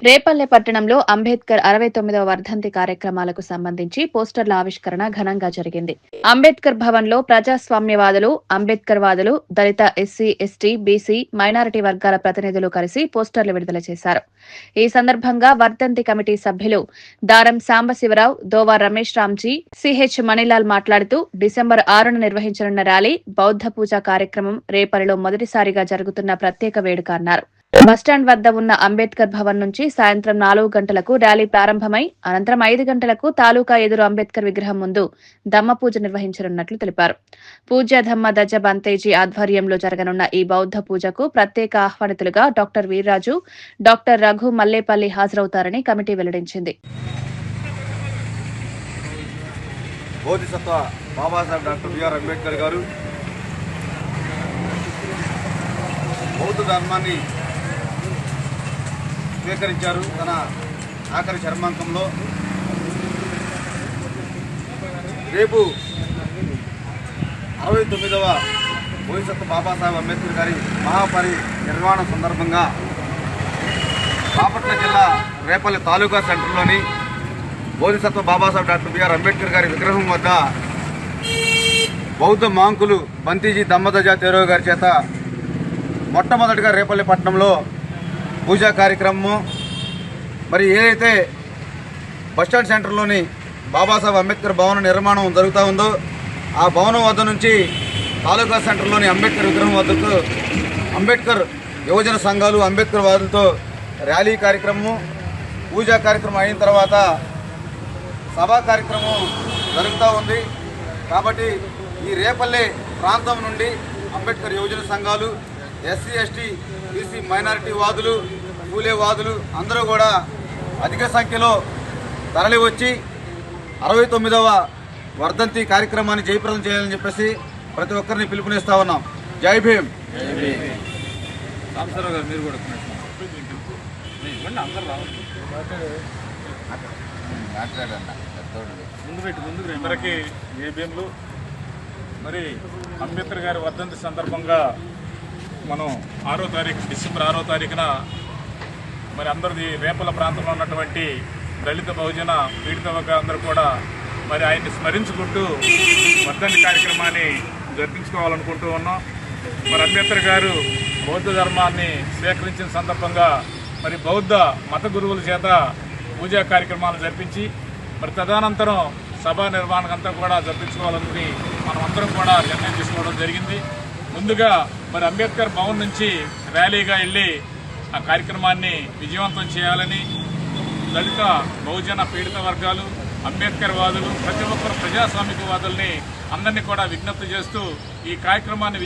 రేపల్లె పట్టణంలో అంబేద్కర్ 69వ వర్ధంతి కార్యక్రమాలకు సంబంధించి పోస్టర్ల ఆవిష్కరణ ఘనంగా జరిగింది. అంబేద్కర్ భవన్లో ప్రజాస్వామ్యవాదులు, అంబేద్కర్ వాదులు, దళిత ఎస్సీ, ఎస్టీ, బీసీ, మైనారిటీ వర్గాల ప్రతినిధులు కలిసి పోస్టర్లు విడుదల చేశారు. ఈ సందర్భంగా వర్ధంతి కమిటీ సభ్యులు దారం సాంబశివరావు, దోవా రమేష్ రామ్జీ, సిహెచ్ మణిలాల్ మాట్లాడుతూ డిసెంబర్ 6న నిర్వహించనున్న ర్యాలీ, బౌద్ధ పూజ కార్యక్రమం రేపల్లెలో మొదటిసారిగా జరుగుతున్న ప్రత్యేక వేడుక అన్నారు. బస్టాండ్ వద్ద ఉన్న అంబేద్కర్ భవన్ నుంచి సాయంత్రం 4 గంటలకు ర్యాలీ ప్రారంభమై అనంతరం 5 గంటలకు తాలూకా ఎదురు అంబేద్కర్ విగ్రహం ముందు దమ్మ పూజ నిర్వహించనున్నట్లు తెలిపారు. పూజ్య ధమ్మ దజ బంతేజీ ఆధ్వర్యంలో జరగనున్న ఈ బౌద్ధ పూజకు ప్రత్యేక ఆహ్వానితులుగా డాక్టర్ వీర్రాజు, డాక్టర్ రఘు మల్లేపల్లి హాజరవుతారని కమిటీ వెల్లడించింది. బోధిసత్వ బాబాసాహెబ్ డాక్టర్ బిఆర్ అంబేద్కర్ గారు బౌద్ధ ధర్మాన్ని స్వీకరించారు. తన ఆఖరి చర్మాంకంలో రేపు 69వ బోధిసత్వ బాబాసాహెబ్ అంబేద్కర్ గారి మహాపరినిర్వాణం సందర్భంగా బాపట్ల జిల్లా రేపల్లి తాలూకా సెంటర్లోని బోధిసత్వ బాబాసాహెబ్ డాక్టర్ బిఆర్ అంబేద్కర్ గారి విగ్రహం వద్ద బౌద్ధ మాంకులు బంతీజీ దమ్మదజ తేరో గారి చేత మొట్టమొదటిగా రేపల్లి పట్టణంలో పూజా కార్యక్రమము, మరి ఏదైతే బస్టాండ్ సెంటర్లోని బాబాసాహెబ్ అంబేద్కర్ భవన నిర్మాణం జరుగుతూ ఉందో ఆ భవనం వద్ద నుంచి తాలూకా సెంటర్లోని అంబేద్కర్ విగ్రహం వద్దకు అంబేద్కర్ యువజన సంఘాలు, అంబేద్కర్ వాదులతో ర్యాలీ కార్యక్రమము, పూజా కార్యక్రమం అయిన తర్వాత సభా కార్యక్రమం జరుగుతూ ఉంది. కాబట్టి ఈ రేపల్లె ప్రాంతం నుండి అంబేద్కర్ యువజన సంఘాలు, ఎస్సీ, ఎస్టీ, బీసీ, మైనారిటీ వాదులు, పూలే వాదులు అందరూ కూడా అధిక సంఖ్యలో తరలి వచ్చి 69వ వర్ధంతి కార్యక్రమాన్ని జయప్రదం చేయాలని చెప్పేసి ప్రతి ఒక్కరిని పిలుపునిస్తా ఉన్నాం. జై భీమ్. మీరు కూడా అందరికీ ఏ భీములు. మరి అంబేద్కర్ గారి వర్ధంతి సందర్భంగా మనం డిసెంబర్ 6వ తారీఖున మరి అందరిది రేపల ప్రాంతంలో ఉన్నటువంటి దళిత బహుజన పీడిత వర్గాలందరూ కూడా మరి ఆయన్ని స్మరించుకుంటూ వర్ధంతి కార్యక్రమాన్ని జరిపించుకోవాలనుకుంటూ ఉన్నాం. మరి అంబేద్కర్ గారు బౌద్ధ ధర్మాన్ని స్వీకరించిన సందర్భంగా మరి బౌద్ధ మత గురువుల చేత పూజా కార్యక్రమాలు జరిపించి మరి తదనంతరం సభా నిర్వహణకంతా కూడా జరిపించుకోవాలని మనం అందరం కూడా నిర్ణయం తీసుకోవడం జరిగింది. ముందుగా మరి అంబేద్కర్ భవన్ నుంచి ర్యాలీగా వెళ్ళి ఆ కార్యక్రమాన్ని విజయవంతం చేయాలని దళిత బహుజన పీడిత వర్గాలు, అంబేద్కర్ వాదులు, ప్రతి ఒక్కరు ప్రజాస్వామిక వాదుల్ని అందరినీ కూడా విజ్ఞప్తి చేస్తూ ఈ కార్యక్రమాన్ని